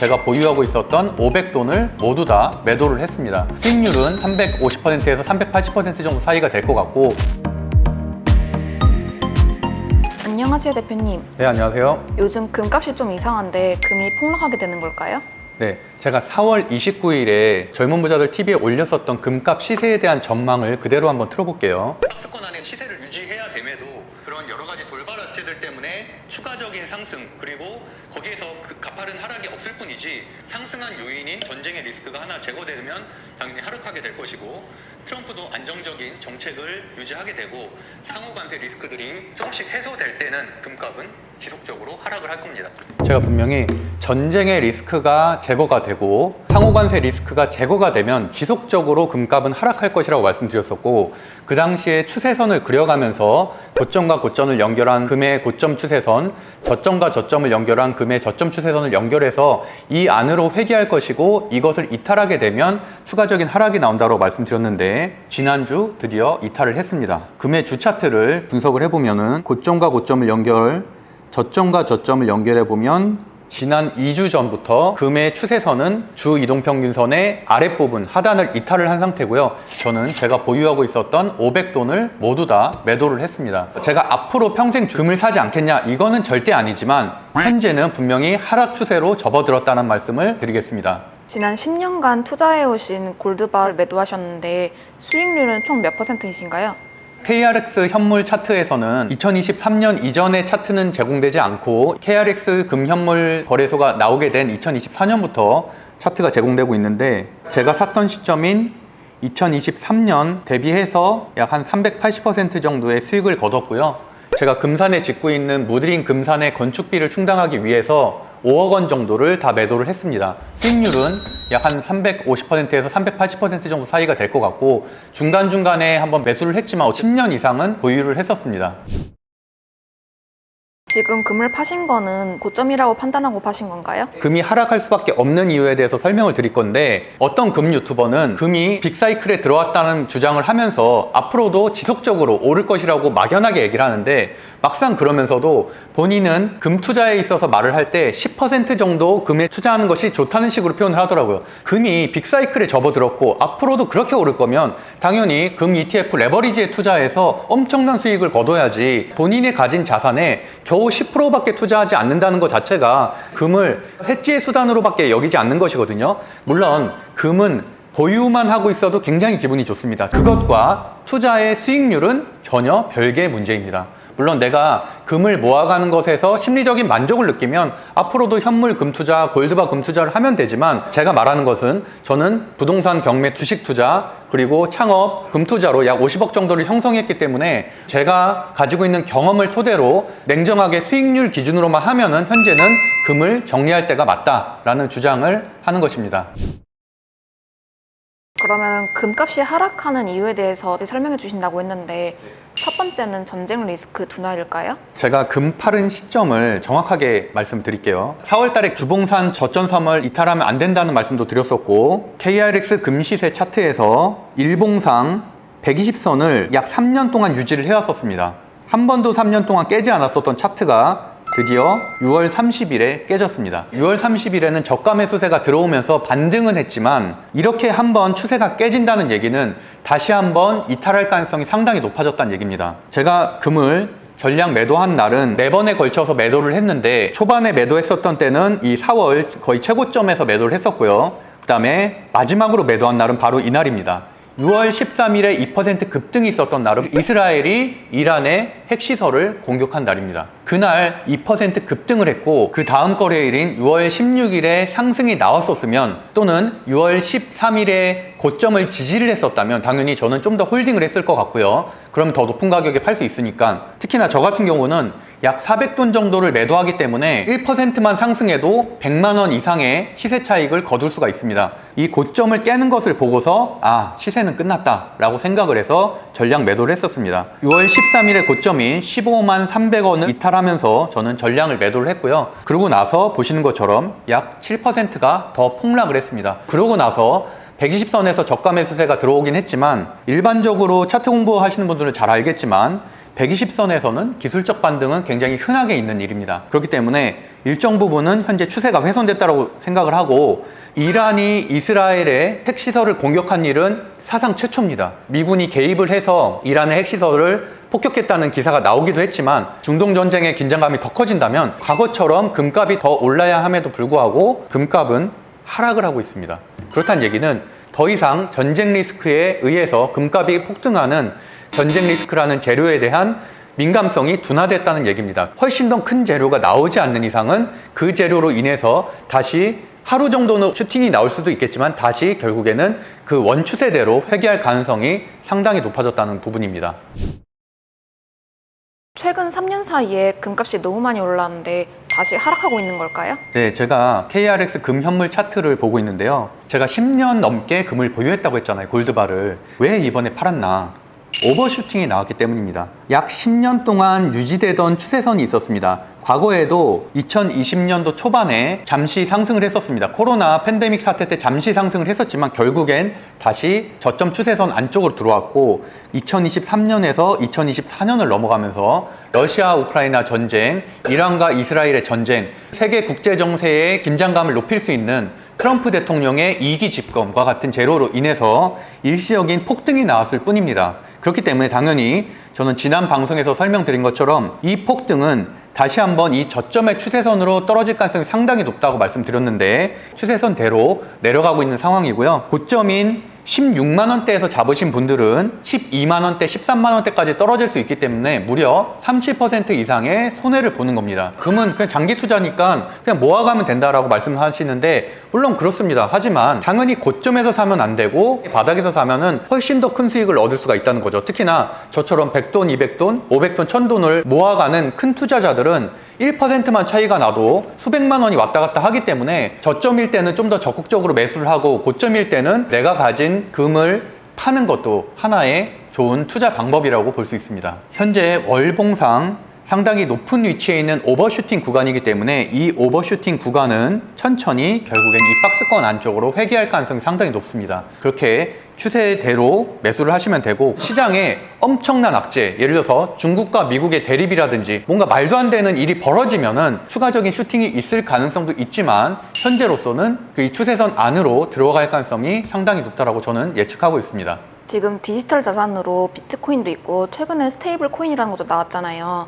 제가 보유하고 있었던 500돈을 모두 다 매도를 했습니다. 수익률은 350%에서 380% 정도 사이가 될 것 같고. 안녕하세요, 대표님. 네, 안녕하세요. 요즘 금값이 좀 이상한데 금이 폭락하게 되는 걸까요? 네, 제가 4월 29일에 젊은 부자들 TV에 올렸었던 금값 시세에 대한 전망을 그대로 한번 틀어볼게요. 박스권 안에 시세를 유지해야 됨에도 그런 여러 가지 돌발 악재들 때문에 추가적인 상승, 그리고 거기에서 그 가파른 하락이 없을 뿐이지 상승한 요인인 전쟁의 리스크가 하나 제거되면 당연히 하락하게 될 것이고, 트럼프도 안정적인 정책을 유지하게 되고 상호 관세 리스크들이 조금씩 해소될 때는 금값은 지속적으로 하락을 할 겁니다. 제가 분명히 전쟁의 리스크가 제거가 되고 상호 관세 리스크가 제거가 되면 지속적으로 금값은 하락할 것이라고 말씀드렸었고, 그 당시에 추세선을 그려가면서 고점과 고점을 연결한 금의 고점 추세선, 저점과 저점을 연결한 금의 저점 추세선을 연결해서 이 안으로 회귀할 것이고, 이것을 이탈하게 되면 추가적인 하락이 나온다고 말씀드렸는데 지난주 드디어 이탈을 했습니다. 금의 주 차트를 분석을 해보면은 고점과 고점을 연결, 저점과 저점을 연결해보면 지난 2주 전부터 금의 추세선은 주 이동평균선의 아랫부분 하단을 이탈을 한 상태고요. 저는 제가 보유하고 있었던 500돈을 모두 다 매도를 했습니다. 제가 앞으로 평생 금을 사지 않겠냐, 이거는 절대 아니지만 현재는 분명히 하락 추세로 접어들었다는 말씀을 드리겠습니다. 지난 10년간 투자해오신 골드바를 매도하셨는데 수익률은 총 몇 %이신가요? KRX 현물 차트에서는 2023년 이전의 차트는 제공되지 않고 KRX 금현물 거래소가 나오게 된 2024년부터 차트가 제공되고 있는데, 제가 샀던 시점인 2023년 대비해서 약 한 380% 정도의 수익을 거뒀고요. 제가 금산에 짓고 있는 무드링 금산의 건축비를 충당하기 위해서 5억 원 정도를 다 매도를 했습니다. 수익률은 약 한 350%에서 380% 정도 사이가 될 것 같고, 중간중간에 한번 매수를 했지만 10년 이상은 보유를 했었습니다. 지금 금을 파신 거는 고점이라고 판단하고 파신 건가요? 금이 하락할 수밖에 없는 이유에 대해서 설명을 드릴 건데, 어떤 금 유튜버는 금이 빅사이클에 들어왔다는 주장을 하면서 앞으로도 지속적으로 오를 것이라고 막연하게 얘기를 하는데, 막상 그러면서도 본인은 금 투자에 있어서 말을 할 때 10% 정도 금에 투자하는 것이 좋다는 식으로 표현을 하더라고요. 금이 빅사이클에 접어들었고 앞으로도 그렇게 오를 거면 당연히 금 ETF 레버리지에 투자해서 엄청난 수익을 거둬야지, 본인이 가진 자산에 겨우 10%밖에 투자하지 않는다는 것 자체가 금을 해지의 수단으로밖에 여기지 않는 것이거든요. 물론 금은 보유만 하고 있어도 굉장히 기분이 좋습니다. 그것과 투자의 수익률은 전혀 별개의 문제입니다. 물론 내가 금을 모아가는 것에서 심리적인 만족을 느끼면 앞으로도 현물 금 투자, 골드바 금 투자를 하면 되지만, 제가 말하는 것은 저는 부동산 경매 주식 투자 그리고 창업 금 투자로 약 50억 정도를 형성했기 때문에 제가 가지고 있는 경험을 토대로 냉정하게 수익률 기준으로만 하면은 현재는 금을 정리할 때가 맞다라는 주장을 하는 것입니다. 그러면 금값이 하락하는 이유에 대해서 설명해 주신다고 했는데, 첫 번째는 전쟁 리스크 둔화일까요? 제가 금 팔은 시점을 정확하게 말씀드릴게요. 4월 달에 주봉산 저점섬을 이탈하면 안 된다는 말씀도 드렸었고, KRX 금시세 차트에서 일봉상 120선을 약 3년 동안 유지를 해왔었습니다. 한 번도 3년 동안 깨지 않았었던 차트가 드디어 6월 30일에 깨졌습니다. 6월 30일에는 저가 매수세가 들어오면서 반등은 했지만, 이렇게 한번 추세가 깨진다는 얘기는 다시 한번 이탈할 가능성이 상당히 높아졌다는 얘기입니다. 제가 금을 전량 매도한 날은 4번에 걸쳐서 매도를 했는데, 초반에 매도했었던 때는 이 4월 거의 최고점에서 매도를 했었고요. 그 다음에 마지막으로 매도한 날은 바로 이날입니다. 6월 13일에 2% 급등이 있었던 날은 이스라엘이 이란의 핵시설을 공격한 날입니다. 그날 2% 급등을 했고, 그 다음 거래일인 6월 16일에 상승이 나왔었으면, 또는 6월 13일에 고점을 지지를 했었다면 당연히 저는 좀 더 홀딩을 했을 것 같고요. 그럼 더 높은 가격에 팔 수 있으니까. 특히나 저 같은 경우는 약 400돈 정도를 매도하기 때문에 1%만 상승해도 100만 원 이상의 시세 차익을 거둘 수가 있습니다. 이 고점을 깨는 것을 보고서 시세는 끝났다 라고 생각을 해서 전량 매도를 했었습니다. 6월 13일에 고점인 15만 300원을 이탈하면서 저는 전량을 매도를 했고요. 그러고 나서 보시는 것처럼 약 7%가 더 폭락을 했습니다. 그러고 나서 120선에서 저가 매수세가 들어오긴 했지만, 일반적으로 차트 공부하시는 분들은 잘 알겠지만 120선에서는 기술적 반등은 굉장히 흔하게 있는 일입니다. 그렇기 때문에 일정 부분은 현재 추세가 훼손됐다고 생각을 하고, 이란이 이스라엘의 핵시설을 공격한 일은 사상 최초입니다. 미군이 개입을 해서 이란의 핵시설을 폭격했다는 기사가 나오기도 했지만, 중동 전쟁의 긴장감이 더 커진다면 과거처럼 금값이 더 올라야 함에도 불구하고 금값은 하락을 하고 있습니다. 그렇다는 얘기는 더 이상 전쟁 리스크에 의해서 금값이 폭등하는 전쟁 리스크라는 재료에 대한 민감성이 둔화됐다는 얘기입니다. 훨씬 더 큰 재료가 나오지 않는 이상은 그 재료로 인해서 다시 하루 정도는 슈팅이 나올 수도 있겠지만 다시 결국에는 그 원추세대로 회귀할 가능성이 상당히 높아졌다는 부분입니다. 최근 3년 사이에 금값이 너무 많이 올랐는데 다시 하락하고 있는 걸까요? 네, 제가 KRX 금 현물 차트를 보고 있는데요. 제가 10년 넘게 금을 보유했다고 했잖아요. 골드바를. 왜 이번에 팔았나? 오버슈팅이 나왔기 때문입니다. 약 10년 동안 유지되던 추세선이 있었습니다. 과거에도 2020년도 초반에 잠시 상승을 했었습니다. 코로나 팬데믹 사태 때 잠시 상승을 했었지만 결국엔 다시 저점 추세선 안쪽으로 들어왔고, 2023년에서 2024년을 넘어가면서 러시아 우크라이나 전쟁, 이란과 이스라엘의 전쟁, 세계 국제 정세의 긴장감을 높일 수 있는 트럼프 대통령의 2기 집권과 같은 재료로 인해서 일시적인 폭등이 나왔을 뿐입니다. 그렇기 때문에 당연히 저는 지난 방송에서 설명드린 것처럼 이 폭등은 다시 한번 이 저점의 추세선으로 떨어질 가능성이 상당히 높다고 말씀드렸는데, 추세선대로 내려가고 있는 상황이고요. 고점인 16만 원대에서 잡으신 분들은 12만 원대, 13만 원대까지 떨어질 수 있기 때문에 무려 30% 이상의 손해를 보는 겁니다. 금은 그냥 장기 투자니까 그냥 모아가면 된다라고 말씀하시는데, 물론 그렇습니다. 하지만 당연히 고점에서 사면 안 되고 바닥에서 사면은 훨씬 더 큰 수익을 얻을 수가 있다는 거죠. 특히나 저처럼 100돈, 200돈, 500돈, 1000돈을 모아가는 큰 투자자들은 1%만 차이가 나도 수백만 원이 왔다 갔다 하기 때문에 저점일 때는 좀 더 적극적으로 매수를 하고, 고점일 때는 내가 가진 금을 파는 것도 하나의 좋은 투자 방법이라고 볼 수 있습니다. 현재 월봉상 상당히 높은 위치에 있는 오버슈팅 구간이기 때문에 이 오버슈팅 구간은 천천히 결국엔 이 박스권 안쪽으로 회귀할 가능성이 상당히 높습니다. 그렇게 추세대로 매수를 하시면 되고, 시장에 엄청난 악재, 예를 들어서 중국과 미국의 대립이라든지 뭔가 말도 안 되는 일이 벌어지면은 추가적인 슈팅이 있을 가능성도 있지만, 현재로서는 그 추세선 안으로 들어갈 가능성이 상당히 높다고 저는 예측하고 있습니다. 지금 디지털 자산으로 비트코인도 있고 최근에 스테이블 코인이라는 것도 나왔잖아요.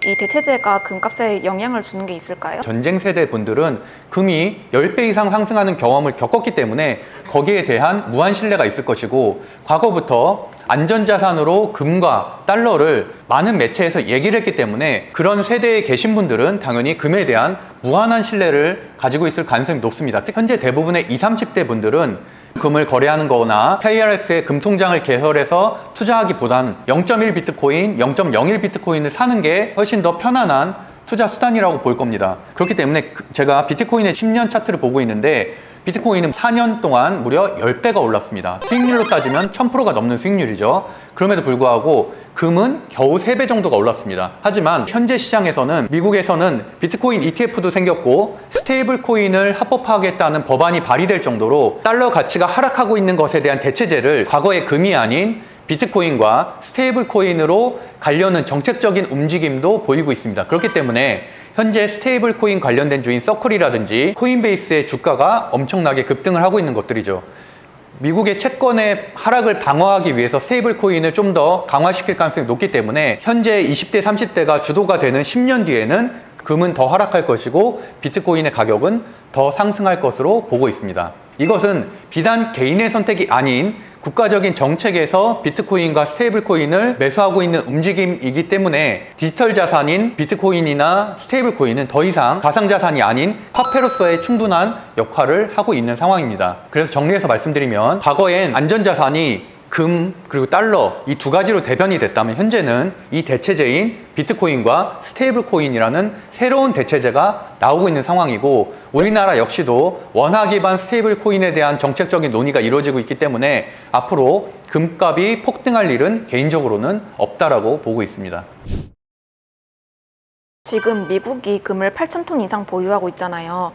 이 대체재가 금값에 영향을 주는 게 있을까요? 전쟁 세대 분들은 금이 10배 이상 상승하는 경험을 겪었기 때문에 거기에 대한 무한 신뢰가 있을 것이고, 과거부터 안전자산으로 금과 달러를 많은 매체에서 얘기를 했기 때문에 그런 세대에 계신 분들은 당연히 금에 대한 무한한 신뢰를 가지고 있을 가능성이 높습니다. 현재 대부분의 20, 30대 분들은 금을 거래하는 거나 KRX의 금통장을 개설해서 투자하기보단 0.1 비트코인, 0.01 비트코인을 사는 게 훨씬 더 편안한 투자 수단이라고 볼 겁니다. 그렇기 때문에 제가 비트코인의 10년 차트를 보고 있는데, 비트코인은 4년 동안 무려 10배가 올랐습니다. 수익률로 따지면 1000%가 넘는 수익률이죠. 그럼에도 불구하고 금은 겨우 3배 정도가 올랐습니다. 하지만 현재 시장에서는, 미국에서는 비트코인 ETF도 생겼고 스테이블 코인을 합법화하겠다는 법안이 발의될 정도로 달러 가치가 하락하고 있는 것에 대한 대체제를 과거의 금이 아닌 비트코인과 스테이블 코인으로 가려는 정책적인 움직임도 보이고 있습니다. 그렇기 때문에 현재 스테이블 코인 관련된 주인 서클이라든지 코인베이스의 주가가 엄청나게 급등을 하고 있는 것들이죠. 미국의 채권의 하락을 방어하기 위해서 스테이블 코인을 좀 더 강화시킬 가능성이 높기 때문에 현재 20대, 30대가 주도가 되는 10년 뒤에는 금은 더 하락할 것이고 비트코인의 가격은 더 상승할 것으로 보고 있습니다. 이것은 비단 개인의 선택이 아닌 국가적인 정책에서 비트코인과 스테이블 코인을 매수하고 있는 움직임이기 때문에 디지털 자산인 비트코인이나 스테이블 코인은 더 이상 가상자산이 아닌 화폐로서의 충분한 역할을 하고 있는 상황입니다. 그래서 정리해서 말씀드리면, 과거엔 안전자산이 금 그리고 달러 이 두 가지로 대변이 됐다면, 현재는 이 대체제인 비트코인과 스테이블 코인이라는 새로운 대체제가 나오고 있는 상황이고, 우리나라 역시도 원화 기반 스테이블 코인에 대한 정책적인 논의가 이루어지고 있기 때문에 앞으로 금값이 폭등할 일은 개인적으로는 없다라고 보고 있습니다. 지금 미국이 금을 8,000톤 이상 보유하고 있잖아요.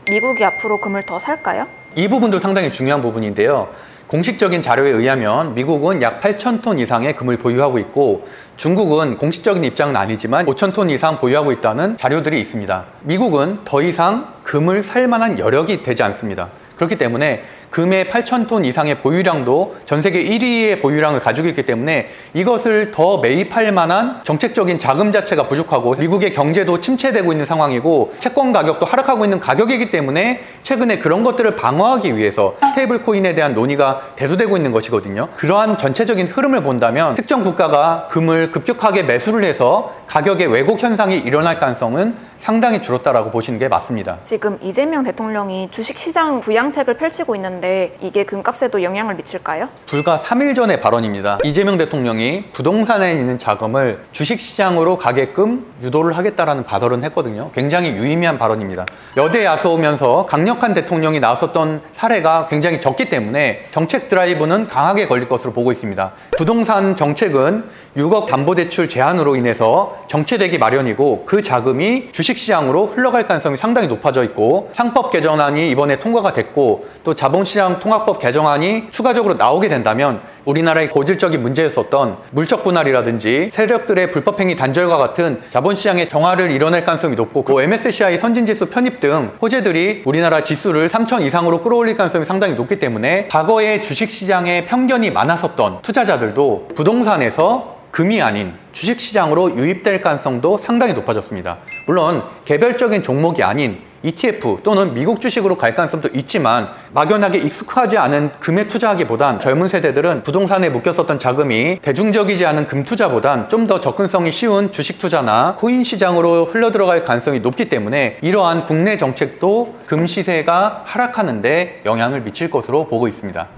미국이 앞으로 금을 더 살까요? 이 부분도 상당히 중요한 부분인데요. 공식적인 자료에 의하면 미국은 약 8,000톤 이상의 금을 보유하고 있고 중국은 공식적인 입장은 아니지만 5,000톤 이상 보유하고 있다는 자료들이 있습니다. 미국은 더 이상 금을 살 만한 여력이 되지 않습니다. 그렇기 때문에 금의 8,000톤 이상의 보유량도 전 세계 1위의 보유량을 가지고 있기 때문에 이것을 더 매입할 만한 정책적인 자금 자체가 부족하고 미국의 경제도 침체되고 있는 상황이고 채권 가격도 하락하고 있는 가격이기 때문에 최근에 그런 것들을 방어하기 위해서 스테이블 코인에 대한 논의가 대두되고 있는 것이거든요. 그러한 전체적인 흐름을 본다면 특정 국가가 금을 급격하게 매수를 해서 가격의 왜곡 현상이 일어날 가능성은 상당히 줄었다라고 보시는 게 맞습니다. 지금 이재명 대통령이 주식시장 부양책을 펼치고 있는데 이게 금값에도 영향을 미칠까요? 불과 3일 전의 발언입니다. 이재명 대통령이 부동산에 있는 자금을 주식시장으로 가게끔 유도를 하겠다라는 발언을 했거든요. 굉장히 유의미한 발언입니다. 여대 야소면서 강력한 대통령이 나섰던 사례가 굉장히 적기 때문에 정책 드라이브는 강하게 걸릴 것으로 보고 있습니다. 부동산 정책은 6억 담보대출 제한으로 인해서 정체되기 마련이고 그 자금이 주식시장으로 흘러갈 가능성이 상당히 높아져 있고 상법 개정안이 이번에 통과가 됐고 또 자본시장 통합법 개정안이 추가적으로 나오게 된다면 우리나라의 고질적인 문제였었던 물적 분할이라든지 세력들의 불법행위 단절과 같은 자본시장의 정화를 이뤄낼 가능성이 높고 그 MSCI 선진지수 편입 등 호재들이 우리나라 지수를 3,000 이상으로 끌어올릴 가능성이 상당히 높기 때문에 과거에 주식시장에 편견이 많았었던 투자자들도 부동산에서 금이 아닌 주식시장으로 유입될 가능성도 상당히 높아졌습니다. 물론 개별적인 종목이 아닌 ETF 또는 미국 주식으로 갈 가능성도 있지만 막연하게 익숙하지 않은 금에 투자하기보단 젊은 세대들은 부동산에 묶였었던 자금이 대중적이지 않은 금 투자보단 좀 더 접근성이 쉬운 주식 투자나 코인 시장으로 흘러들어갈 가능성이 높기 때문에 이러한 국내 정책도 금 시세가 하락하는 데 영향을 미칠 것으로 보고 있습니다.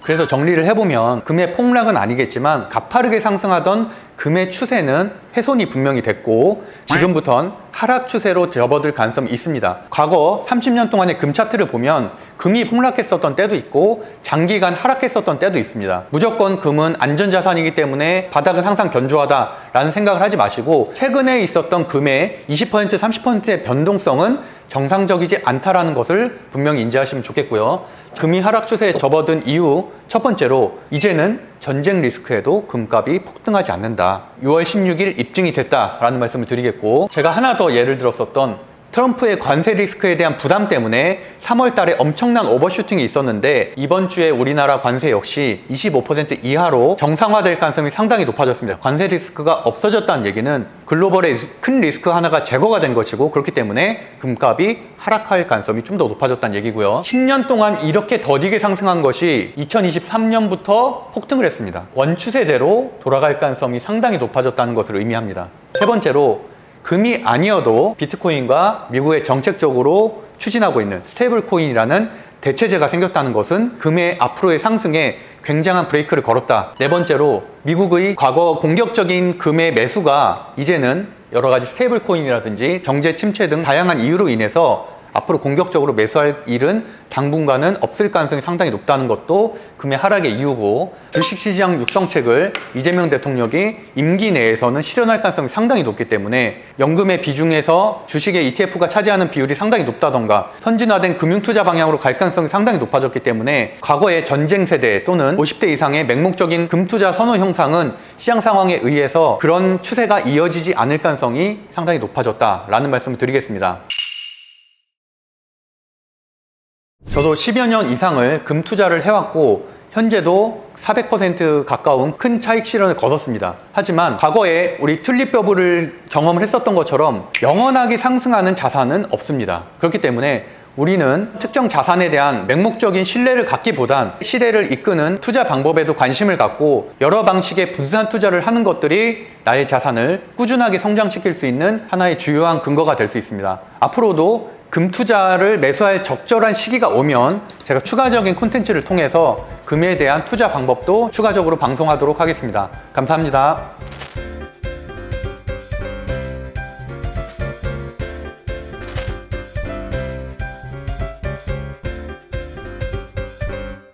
그래서 정리를 해보면 금의 폭락은 아니겠지만 가파르게 상승하던 금의 추세는 훼손이 분명히 됐고 지금부턴 하락 추세로 접어들 가능성이 있습니다. 과거 30년 동안의 금 차트를 보면 금이 폭락했었던 때도 있고 장기간 하락했었던 때도 있습니다. 무조건 금은 안전자산이기 때문에 바닥은 항상 견조하다라는 생각을 하지 마시고 최근에 있었던 금의 20%, 30%의 변동성은 정상적이지 않다라는 것을 분명히 인지하시면 좋겠고요. 금이 하락 추세에 접어든 이유 첫 번째로 이제는 전쟁 리스크에도 금값이 폭등하지 않는다. 6월 16일 입증이 됐다라는 말씀을 드리겠고 제가 하나 더 예를 들었었던 트럼프의 관세 리스크에 대한 부담 때문에 3월 달에 엄청난 오버슈팅이 있었는데 이번 주에 우리나라 관세 역시 25% 이하로 정상화될 가능성이 상당히 높아졌습니다. 관세 리스크가 없어졌다는 얘기는 글로벌의 큰 리스크 하나가 제거가 된 것이고 그렇기 때문에 금값이 하락할 가능성이 좀 더 높아졌다는 얘기고요. 10년 동안 이렇게 더디게 상승한 것이 2023년부터 폭등을 했습니다. 원추세대로 돌아갈 가능성이 상당히 높아졌다는 것을 의미합니다. 세 번째로 금이 아니어도 비트코인과 미국의 정책적으로 추진하고 있는 스테이블 코인이라는 대체제가 생겼다는 것은 금의 앞으로의 상승에 굉장한 브레이크를 걸었다. 네 번째로 미국의 과거 공격적인 금의 매수가 이제는 여러 가지 스테이블 코인이라든지 정제 침체 등 다양한 이유로 인해서 앞으로 공격적으로 매수할 일은 당분간은 없을 가능성이 상당히 높다는 것도 금의 하락의 이유고 주식시장 육성책을 이재명 대통령이 임기 내에서는 실현할 가능성이 상당히 높기 때문에 연금의 비중에서 주식의 ETF가 차지하는 비율이 상당히 높다던가 선진화된 금융투자 방향으로 갈 가능성이 상당히 높아졌기 때문에 과거의 전쟁 세대 또는 50대 이상의 맹목적인 금투자 선호 형상은 시장 상황에 의해서 그런 추세가 이어지지 않을 가능성이 상당히 높아졌다라는 말씀을 드리겠습니다. 저도 10여 년 이상을 금 투자를 해왔고 현재도 400% 가까운 큰 차익 실현을 거뒀습니다. 하지만 과거에 우리 튤립 버블을 경험을 했었던 것처럼 영원하게 상승하는 자산은 없습니다. 그렇기 때문에 우리는 특정 자산에 대한 맹목적인 신뢰를 갖기보단 시대를 이끄는 투자 방법에도 관심을 갖고 여러 방식의 분산 투자를 하는 것들이 나의 자산을 꾸준하게 성장시킬 수 있는 하나의 주요한 근거가 될 수 있습니다. 앞으로도 금 투자를 매수할 적절한 시기가 오면 제가 추가적인 콘텐츠를 통해서 금에 대한 투자 방법도 추가적으로 방송하도록 하겠습니다. 감사합니다.